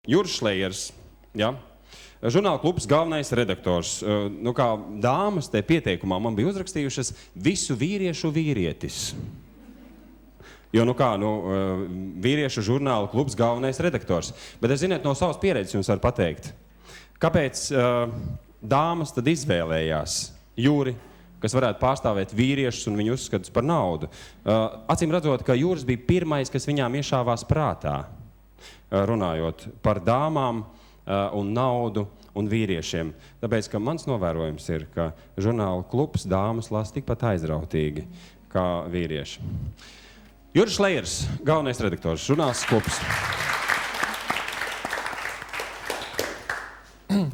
Juris Šlejers, ja? Žurnāla klubs galvenais redaktors. Kā dāmas te pieteikumā man bija uzrakstījušas visu vīriešu vīrietis. Jo, vīriešu žurnāla klubs galvenais redaktors. Bet es ziniet, no savas pieredzes jums varu pateikt. Kāpēc dāmas tad izvēlējās Juri, kas varētu pārstāvēt vīriešus un viņu uzskatus par naudu? Acīm redzot, ka Juris bija pirmais, kas viņām iešāvās prātā, runājot par dāmām un naudu un vīriešiem. Tāpēc, ka mans novērojums ir, ka žurnāla klubs dāmas lasa tikpat aizrautīgi kā vīrieši. Juris Šlejers, galvenais redaktors, žurnāls klubs.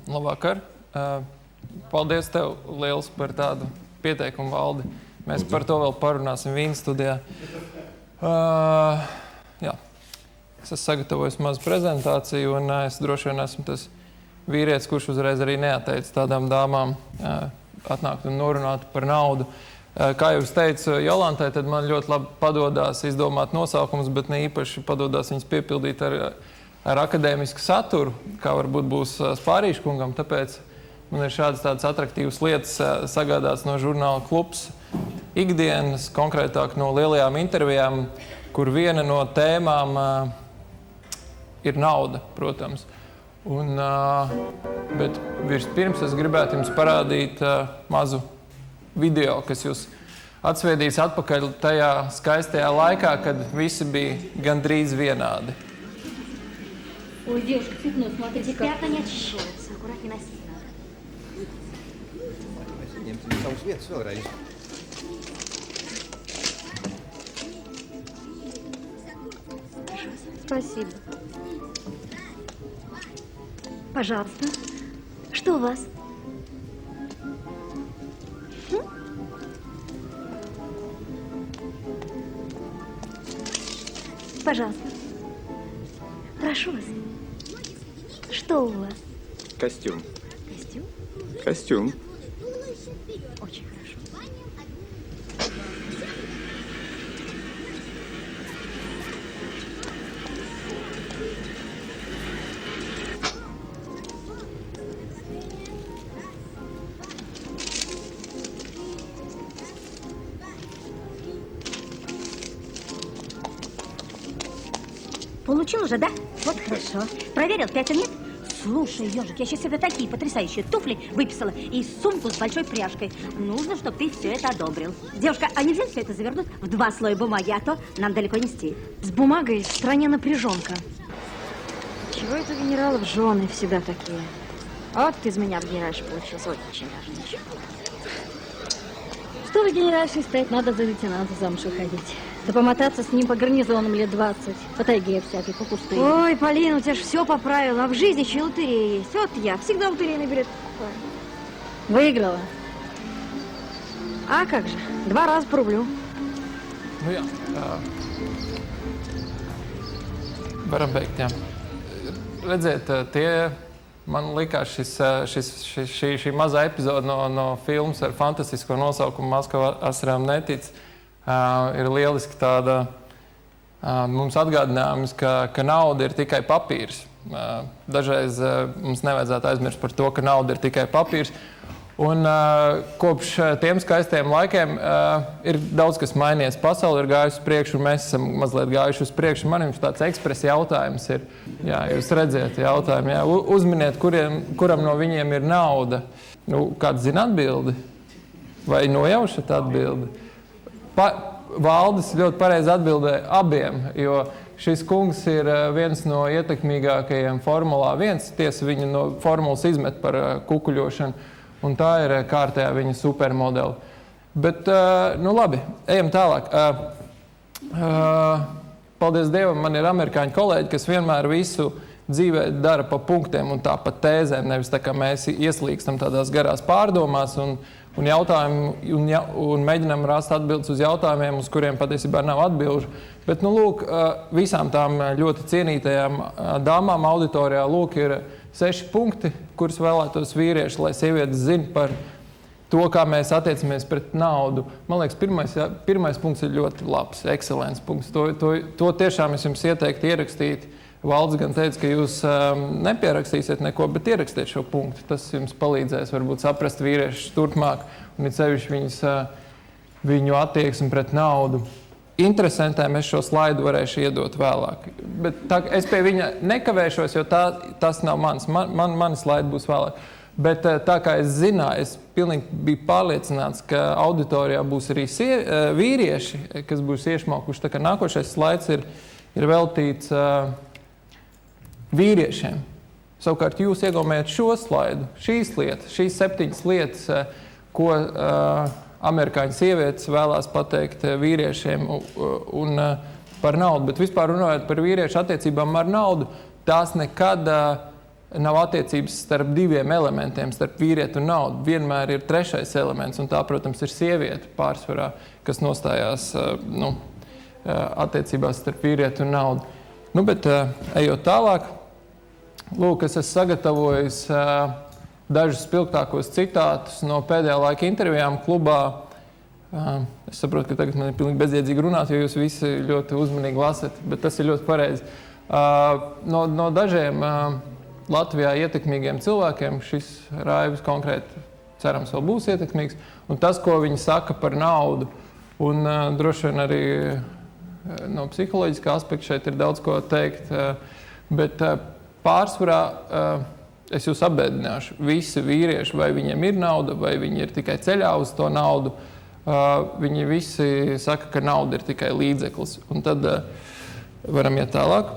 Labvakar. Paldies tev liels par tādu pieteikumu, Valdi. Mēs par to vēl parunāsim Vīna studijā. Es esmu sagatavojis mazu prezentāciju, un es droši vien esmu tas vīrietis, kurš uzreiz arī neatteica tādām dāmām atnākt un norunāt par naudu. Kā jau es teicu Jolantai, tad man ļoti labi padodās izdomāt nosaukumus, bet ne īpaši padodās viņas piepildīt ar akadēmisku saturu, kā varbūt būs Spārīša kungam, tāpēc man ir šādas tādas atraktīvas lietas sagādāts no žurnāla klubs ikdienas, konkrētāk no lielajām intervijām, kur viena no tēmām ir nauda, protams. Bet vispirms es gribētu jums parādīt mazu video, kas jūs atsviedīs atpakaļ tajā skaistajā laikā, kad visi bija gandrīz vienādi. Ой, девушка, пятно, смотрите, пятна не очищаются. Аккуратнее носить надо. Savu vietas vēlreiz. Спасибо. Пожалуйста. Что у вас? Пожалуйста. Прошу вас. Что у вас? Костюм. Костюм? Костюм. Очень хорошо. Получил уже, да? Вот хорошо. Проверил, 5 нет? Слушай, ежик, я сейчас себе такие потрясающие туфли выписала и сумку с большой пряжкой. Нужно, чтобы ты все это одобрил. Девушка, а нельзя все это завернуть в 2 слоя бумаги, а то нам далеко нести. С бумагой в стране напряженка. Чего это генералов жены всегда такие? Вот из меня в генеральше получился очень даже ничего. Чтобы генеральшей стать, надо за лейтенанта замуж выходить. Да помотаться с ним по гарнизонам лет 20, по тайге всякой, по пустыне. Ой, Полина, у тебя же все по правилам, а в жизни еще лотерея есть. Вот я всегда лотерейный билет покупаю. Выиграла? А как же, 2 раза по рублю. Varam beigt, jā. Redziet, man likās šī mazā epizode no filmas ar fantastisko nosaukumu Maskava asarām netic. Ir lieliski tāda mums atgādinājums, ka nauda ir tikai papīrs. Dažreiz mums nevajadzētu aizmirst par to, ka nauda ir tikai papīrs. Un kopš tiem skaistiem laikiem ir daudz kas mainījies. Pasaule ir gājusi uz priekšu, un mēs esam mazliet gājuši uz priekšu. Man jums tāds ekspresa jautājums ir. Jā, jūs redzēt jautājumu. Jā. Uzminiet, kuram no viņiem ir nauda. Kāds zina atbildi? Vai nojaušat atbildi? Valdis ļoti pareizi atbildēja abiem, jo šis kungs ir viens no ietekmīgākajiem Formulā 1. Tiesa viņu no formulas izmet par kukuļošanu, un tā ir kārtējā viņa supermodeli. Bet, labi, ejam tālāk. Paldies Dievam, man ir amerikāņu kolēģi, kas vienmēr visu dzīvē dara pa punktiem un tā pa tēzēm, nevis tā kā mēs ieslīkstam tādās garās pārdomās un mēģinām rast atbildes uz jautājumiem, uz kuriem patiesībā nav atbilžu. Bet, visām tām ļoti cienītajām dāmām auditorijā, ir 6 punkti, kurus vēlētos vīrieši, lai sievietes zina par to, kā mēs attiecamies pret naudu. Man liekas, pirmais punkts ir ļoti labs, ekscelents punkts. To tiešām es jums ieteiktu ierakstīt Valdis gan teica, ka jūs nepierakstīsiet neko, bet ierakstiet šo punktu. Tas jums palīdzēs varbūt saprast vīriešus turpmāk un it sevišķi viņu attieksmi pret naudu. Interesantēm es šo slaidu varēšu iedot vēlāk. Bet es pie viņa nekavēšos, jo tas nav mans. Mani slaidi būs vēlāk. Bet tā kā es zināju, es pilnīgi biju pārliecināts, ka auditorijā būs arī vīrieši, kas būs iešmaukuši. Tā kā nākošais slaids ir veltīts vīriešiem. Savukārt jūs iegaumējat šo slaidu, šīs 7 lietas, ko amerikāņu sievietes vēlās pateikt vīriešiem un par naudu. Bet vispār runājot par vīriešu attiecībām ar naudu, tās nekad nav attiecības starp diviem elementiem, starp vīrieti un naudu. Vienmēr ir trešais elements, un tā, protams, ir sieviete pārsvarā, kas nostājās attiecībās starp vīrieti un naudu. Bet ejot tālāk, lūk, es esmu sagatavojis dažus spilgtākos citātus no pēdējā laika intervijām klubā. Es saprotu, ka tagad man ir pilnīgi bezjēdzīgi runāt, jo jūs visi ļoti uzmanīgi lasat, bet tas ir ļoti pareizi. No dažiem Latvijā ietekmīgiem cilvēkiem šis Raivis konkrēti cerams vēl būs ietekmīgs. Un tas, ko viņi saka par naudu, un droši vien arī no psiholoģiskā aspekta šeit ir daudz ko teikt, bet pārsvarā es jūs apbēdināšu. Visi vīrieši, vai viņiem ir nauda, vai viņi ir tikai ceļā uz to naudu, viņi visi saka, ka nauda ir tikai līdzeklis. Un tad varam iet tālāk.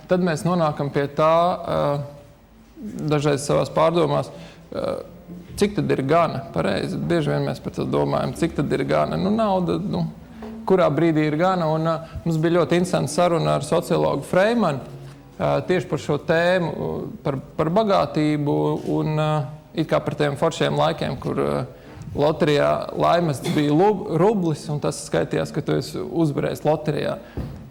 Tad mēs nonākam pie tā, dažreiz savās pārdomās, cik tad ir gana, pareizi. Bieži vien mēs par to domājam, cik tad ir gana. Nauda, kurā brīdī ir gana. Un mums bija ļoti interesanta saruna ar sociologu Freimanu tieši par šo tēmu, par bagātību un it kā par tiem foršiem laikiem, kur loterijā laimests bija rublis, un tas skaitījās, ka tu esi uzvarējis loterijā.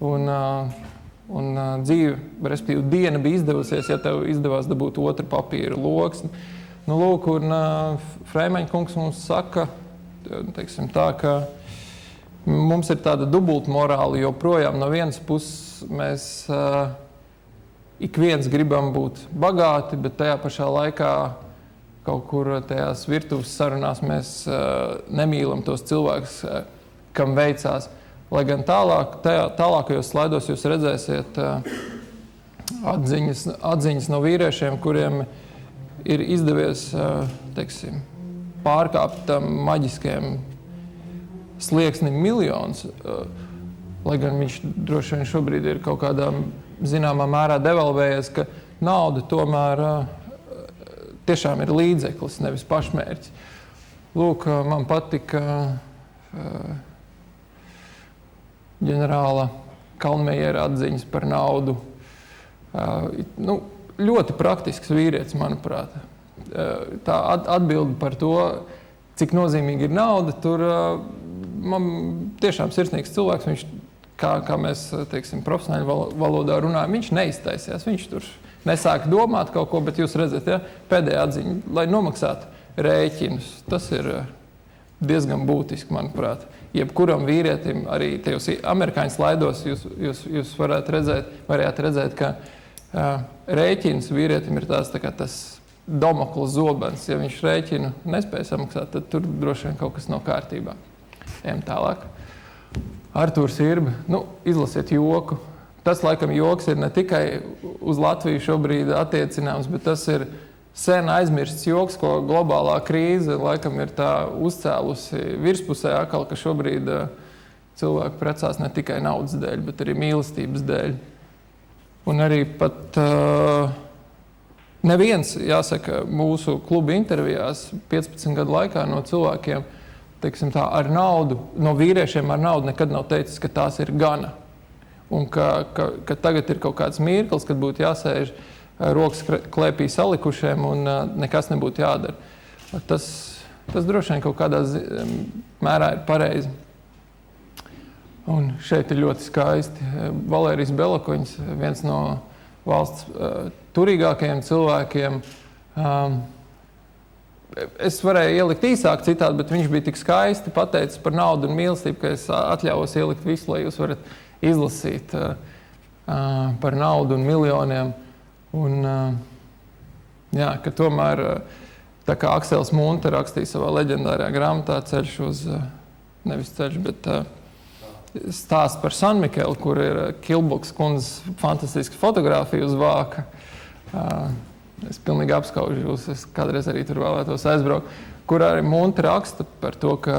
Un dzīve, respektīvi diena bija izdevusies, ja tev izdevās dabūt otru papīra loksni. Lūk, un Freimaņa kungs mums saka, teiksim tā, ka mums ir tāda dubulta morāla, jo projām no vienas puses mēs ik viens gribam būt bagāti, bet tajā pašā laikā kaut kur tajās virtuves sarunās mēs nemīlam tos cilvēkus, kam veicās. Lai gan tālākajos slaidos jūs redzēsiet atziņas no vīriešiem, kuriem ir izdevies, teiksim, pārkāpt tam maģiskajam slieksnim miljonus, lai gan viņš droši vien šobrīd ir kaut kādā zināmā mērā devalvējies, ka nauda tomēr tiešām ir līdzeklis, nevis pašmērķis. Lūk, man patika ģenerāla Kalnmejera atziņas par naudu. Ļoti praktisks vīrietis, manuprāt. Tā atbilde par to, cik nozīmīgi ir nauda, tur man tiešām sirsnīgs cilvēks, viņš, kā mēs, teiksim, profesionāļu valodā runājam, viņš neiztaisījās, viņš tur nesāk domāt kaut ko, bet jūs redzat, pēdējā atziņa, lai nomaksātu rēķinus, tas ir diezgan būtiski, manuprāt. Jebkuram vīrietim, arī tajos amerikāņu slaidos, jūs varētu redzēt, ka rēķins vīrietim ir tas Damokla zobens. Ja viņš rēķinu nespēja samaksāt, tad tur droši vien kaut kas nav kārtībā. Ejam tālāk. Artūrs Irba, izlasiet joku. Tas, laikam, joks ir ne tikai uz Latviju šobrīd attiecināms, bet tas ir sen aizmirsts joks, ko globālā krīze, laikam, ir tā uzcēlusi virspusē atkal, ka šobrīd cilvēki precās ne tikai naudas dēļ, bet arī mīlestības dēļ. Un arī pat neviens, jāsaka, mūsu kluba intervijās 15 gadu laikā no cilvēkiem, teiksim tā, ar naudu, no vīriešiem ar naudu nekad nav teicis, ka tās ir gana. Un ka tagad ir kaut kāds mirklis, kad būtu jāsēž rokas klēpī salikušiem un nekas nebūtu jādara. Tas droši vien kaut kādā mērā ir pareizi. Un šeit ir ļoti skaisti. Valērijas Belakoņs, viens no valsts turīgākajiem cilvēkiem. Es varēju ielikt īsāk citātu, bet viņš bija tik skaisti pateicis par naudu un mīlestību, ka es atļāvos ielikt visu, lai jūs varat izlasīt. par naudu un miljoniem. Un, jā, ka tomēr, tā kā Aksels Munte rakstīja savā leģendārajā grāmatā Ceļš uz, nevis ceļš, bet stāsts par San Mikelu, kur ir Kilbuks kundzes fantastiska fotografija uz vāka. Es pilnīgi apskaužu jūs, es kādreiz arī tur vēlētos aizbraukt, kur arī Munte raksta par to, ka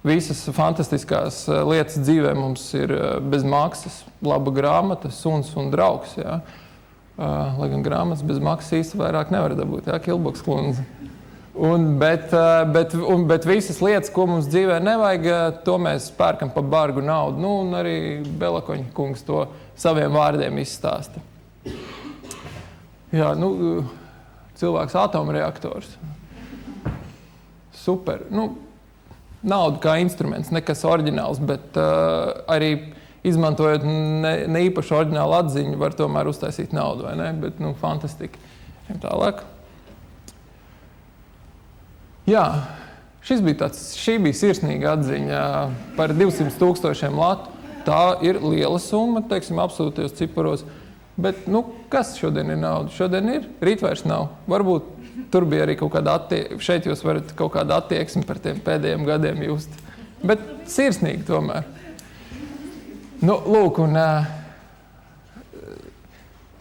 visas fantastiskās lietas dzīvē mums ir bez maksas, laba grāmata, suns un draugs. Jā. Lai gan grāmatas bez maksas īsti vairāk nevar dabūt, jā, Kilbuks kundze. Bet visas lietas, ko mums dzīvē nevajag, to mēs pērkam pa bargu naudu. Nu, un arī Belakoņa kungs to saviem vārdiem izstāsta. Jā, nu, cilvēks atomreaktors. Super. Nu, nauda kā instruments, nekas oriģināls, bet arī izmantojot ne īpaši oriģinālu atziņu, var tomēr uztaisīt naudu, vai ne? Bet, nu, fantastika. Tālāk. Jā, šī bija sirsnīga atziņa par 200,000 latu. Tā ir liela summa, teiksim, absolūtajos ciparos. Bet, nu, kas šodien ir nauda? Šodien ir, rīt vairs nav. Varbūt tur bija arī kaut kāda šeit jūs varat kaut kādu attieksmi par tiem pēdējiem gadiem just. Bet sirsnīgi tomēr. Nu, lūk, un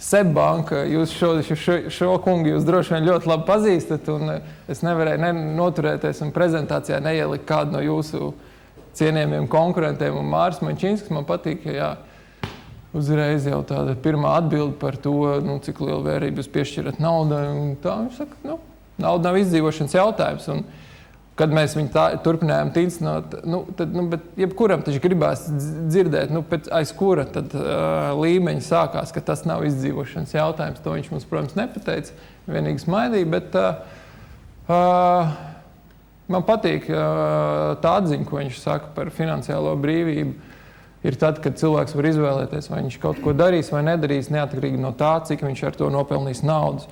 Sebbanka, jūs šo kungu jūs droši vien ļoti labi pazīstat, un es nevarēju noturēties un prezentācijā neielikt kādu no jūsu cienījumiem konkurentiem, un Māris Maņčinskis man patīk, ka jā, uzreiz jau tāda pirmā atbilde par to, nu, cik lielu vērību jūs piešķirat naudai, un tā viņš saka, nu, nauda nav izdzīvošanas jautājums, un kad mēs viņu turpinājām tīcināt, bet jebkuram taču gribās dzirdēt, aiz kura tad līmeņa sākās, ka tas nav izdzīvošanas jautājums. To viņš mums, protams, nepateica, vienīgi smaidīja, bet man patīk tā atziņa, ko viņš saka par finansiālo brīvību, ir tad, kad cilvēks var izvēlēties, vai viņš kaut ko darīs vai nedarīs, neatkarīgi no tā, cik viņš ar to nopelnīs naudas.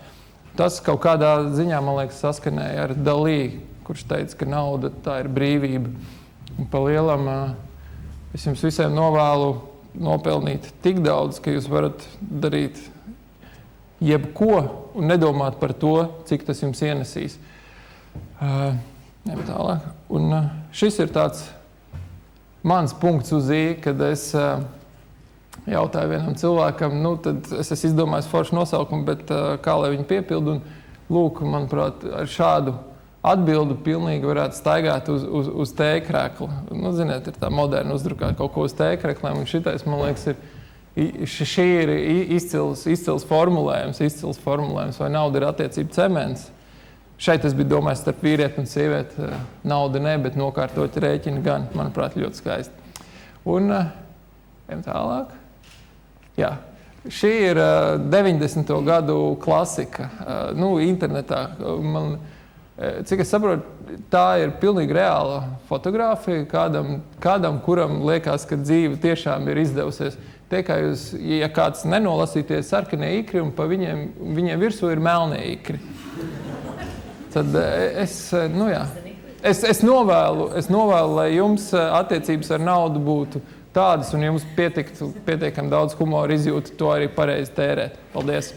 Tas kaut kādā ziņā, man liekas, saskanēja ar Dalī, kurš teica, ka nauda tā ir brīvība. Un pa lielam es jums visiem novēlu nopelnīt tik daudz, ka jūs varat darīt jebko un nedomāt par to, cik tas jums ienesīs. Tālāk. Un šis ir tāds mans punkts uz I, kad es jautāju vienam cilvēkam, nu tad es esmu izdomājis foršu nosaukumu, bet kā lai viņu piepildu. Un lūk, manuprāt, ar šādu atbildu pilnīgi varētu staigāt uz tēkrēkla. Nu, ziniet, ir tā moderna uzdrukāt kaut ko uz tēkrēklēm, un šitais, man liekas, šī ir izcils formulējums, vai nauda ir attiecība cements. Šeit es biju domājis starp vīrieti un sievieti, nauda ne, bet nokārtot rēķini gan, manuprāt, ļoti skaisti. Un, tālāk. Jā, šī ir 90. gadu klasika, internetā. Cik es saprotu, tā ir pilnīgi reāla fotogrāfija kādam, kuram liekas, ka dzīve tiešām ir izdevusies. Tie, kā jūs, ja kāds nenolasīties sarkanie ikri un pa viņiem virsū ir melnie ikri. Tad es novēlu, lai jums attiecības ar naudu būtu tādas un jums pietiekami daudz humora izjūta to arī pareizi tērēt. Paldies!